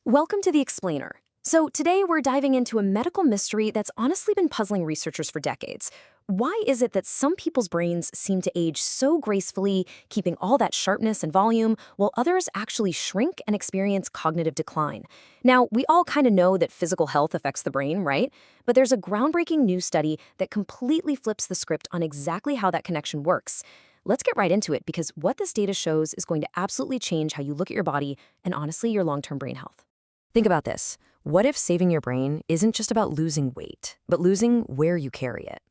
Welcome to the Explainer. So today we're diving into a medical mystery that's honestly been puzzling researchers for decades. Why is it that some people's brains seem to age so gracefully, keeping all that sharpness and volume, while others actually shrink and experience cognitive decline? Now, we all kind of know that physical health affects the brain, right? But there's a groundbreaking new study that completely flips the script on exactly how that connection works. Let's get right into it because what this data shows is going to absolutely change how you look at your body and honestly your long-term brain health. Think about this. What if saving your brain isn't just about losing weight, but losing where you carry it?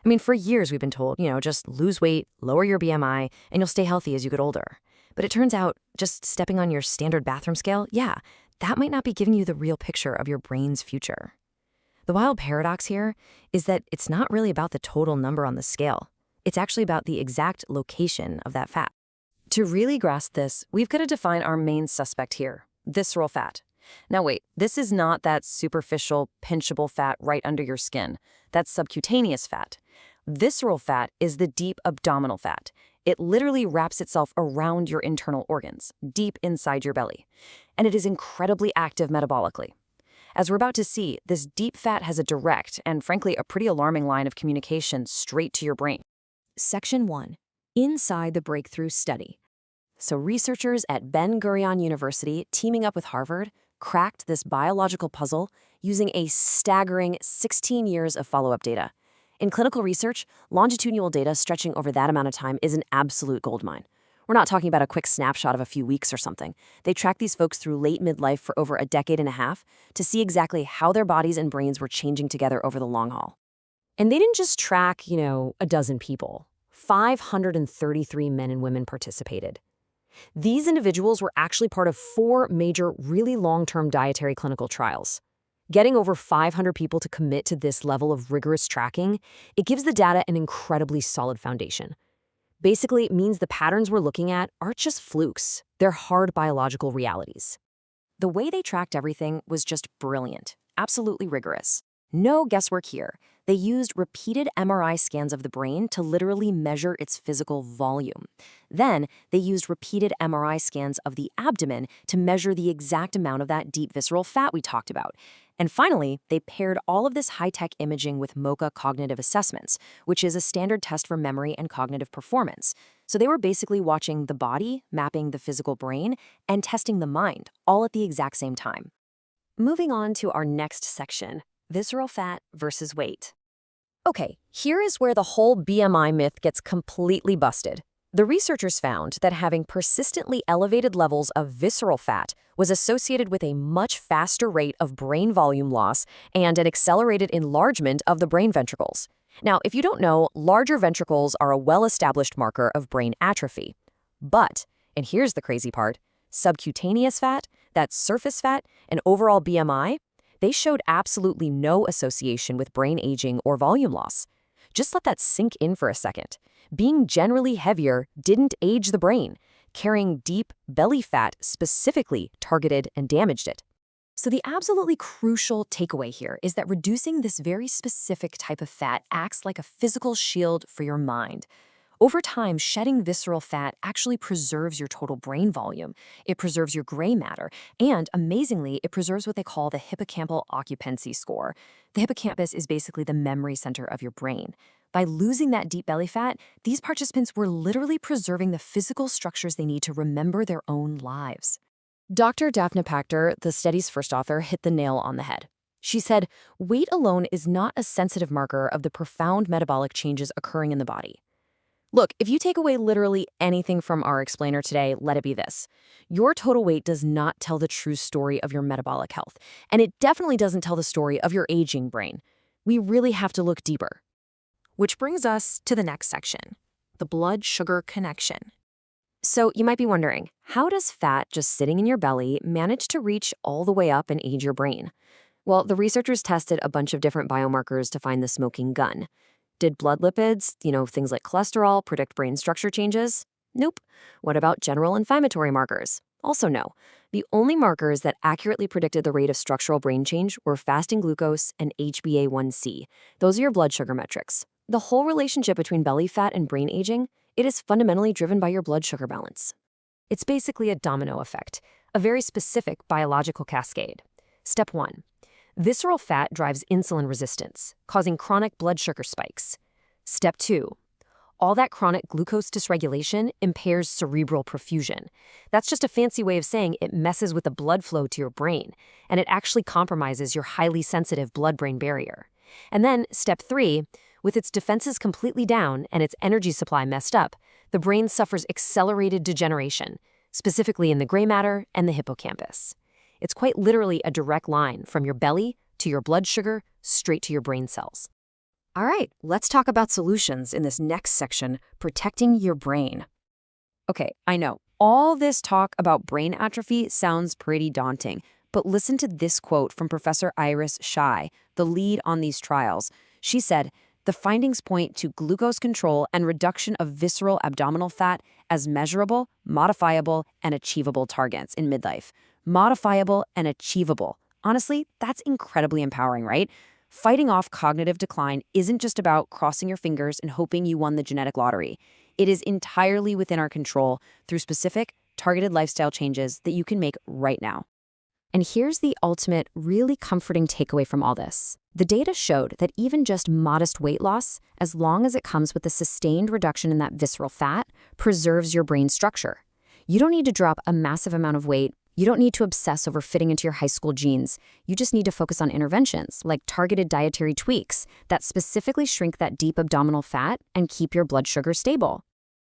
I mean, for years we've been told, just lose weight, lower your BMI, and you'll stay healthy as you get older. But it turns out just stepping on your standard bathroom scale, that might not be giving you the real picture of your brain's future. The wild paradox here is that it's not really about the total number on the scale. It's actually about the exact location of that fat. To really grasp this, we've got to define our main suspect here, visceral fat. Now wait, this is not that superficial, pinchable fat right under your skin. That's subcutaneous fat. Visceral fat is the deep abdominal fat. It literally wraps itself around your internal organs, deep inside your belly. And it is incredibly active metabolically. As we're about to see, this deep fat has a direct and frankly a pretty alarming line of communication straight to your brain. Section 1. Inside the Breakthrough Study. So researchers at Ben-Gurion University, teaming up with Harvard, cracked this biological puzzle using a staggering 16 years of follow-up data. In clinical research, longitudinal data stretching over that amount of time is an absolute goldmine. We're not talking about a quick snapshot of a few weeks or something. They tracked these folks through late midlife for over a decade and a half to see exactly how their bodies and brains were changing together over the long haul. And they didn't just track, a dozen people. 533 men and women participated. These individuals were actually part of 4 major, really long-term dietary clinical trials. Getting over 500 people to commit to this level of rigorous tracking, it gives the data an incredibly solid foundation. Basically, it means the patterns we're looking at aren't just flukes, they're hard biological realities. The way they tracked everything was just brilliant, absolutely rigorous. No guesswork here. They used repeated MRI scans of the brain to literally measure its physical volume. Then, they used repeated MRI scans of the abdomen to measure the exact amount of that deep visceral fat we talked about. And finally, they paired all of this high-tech imaging with MoCA cognitive assessments, which is a standard test for memory and cognitive performance. So they were basically watching the body, mapping the physical brain, and testing the mind, all at the exact same time. Moving on to our next section, visceral fat versus weight. Okay, here is where the whole BMI myth gets completely busted. The researchers found that having persistently elevated levels of visceral fat was associated with a much faster rate of brain volume loss and an accelerated enlargement of the brain ventricles. Now, if you don't know, larger ventricles are a well-established marker of brain atrophy. But, and here's the crazy part, subcutaneous fat, that surface fat, and overall BMI, they showed absolutely no association with brain aging or volume loss. Just let that sink in for a second. Being generally heavier didn't age the brain. Carrying deep belly fat specifically targeted and damaged it. So the absolutely crucial takeaway here is that reducing this very specific type of fat acts like a physical shield for your mind. Over time, shedding visceral fat actually preserves your total brain volume. It preserves your gray matter, and amazingly, it preserves what they call the hippocampal occupancy score. The hippocampus is basically the memory center of your brain. By losing that deep belly fat, these participants were literally preserving the physical structures they need to remember their own lives. Dr. Daphne Pachter, the study's first author, hit the nail on the head. She said, weight alone is not a sensitive marker of the profound metabolic changes occurring in the body. Look, if you take away literally anything from our explainer today, let it be this. Your total weight does not tell the true story of your metabolic health, and it definitely doesn't tell the story of your aging brain. We really have to look deeper. Which brings us to the next section, the blood-sugar connection. So you might be wondering, how does fat just sitting in your belly manage to reach all the way up and age your brain? Well, the researchers tested a bunch of different biomarkers to find the smoking gun. Did blood lipids, things like cholesterol, predict brain structure changes? Nope. What about general inflammatory markers? Also no. The only markers that accurately predicted the rate of structural brain change were fasting glucose and HbA1c. Those are your blood sugar metrics. The whole relationship between belly fat and brain aging, it is fundamentally driven by your blood sugar balance. It's basically a domino effect. a very specific biological cascade. Step 1. Visceral fat drives insulin resistance, causing chronic blood sugar spikes. Step 2. All that chronic glucose dysregulation impairs cerebral perfusion. That's just a fancy way of saying it messes with the blood flow to your brain, and it actually compromises your highly sensitive blood-brain barrier. And then, step 3, with its defenses completely down and its energy supply messed up, the brain suffers accelerated degeneration, specifically in the gray matter and the hippocampus. It's quite literally a direct line from your belly to your blood sugar straight to your brain cells. All right, let's talk about solutions in this next section, protecting your brain. Okay, I know, all this talk about brain atrophy sounds pretty daunting, but listen to this quote from Professor Iris Shai, the lead on these trials. She said, "The findings point to glucose control and reduction of visceral abdominal fat as measurable, modifiable, and achievable targets in midlife." Modifiable and achievable. Honestly, that's incredibly empowering, right? Fighting off cognitive decline isn't just about crossing your fingers and hoping you won the genetic lottery. It is entirely within our control through specific, targeted lifestyle changes that you can make right now. And here's the ultimate, really comforting takeaway from all this. The data showed that even just modest weight loss, as long as it comes with a sustained reduction in that visceral fat, preserves your brain structure. You don't need to drop a massive amount of weight. You don't need to obsess over fitting into your high school jeans. You just need to focus on interventions, like targeted dietary tweaks, that specifically shrink that deep abdominal fat and keep your blood sugar stable.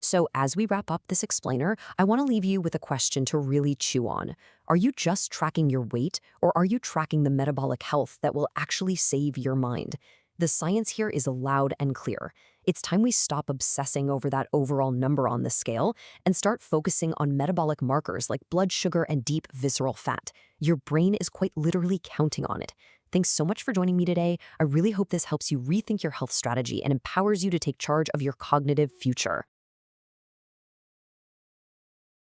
So as we wrap up this explainer, I want to leave you with a question to really chew on. Are you just tracking your weight, or are you tracking the metabolic health that will actually save your mind? The science here is loud and clear. It's time we stop obsessing over that overall number on the scale and start focusing on metabolic markers like blood sugar and deep visceral fat. Your brain is quite literally counting on it. Thanks so much for joining me today. I really hope this helps you rethink your health strategy and empowers you to take charge of your cognitive future.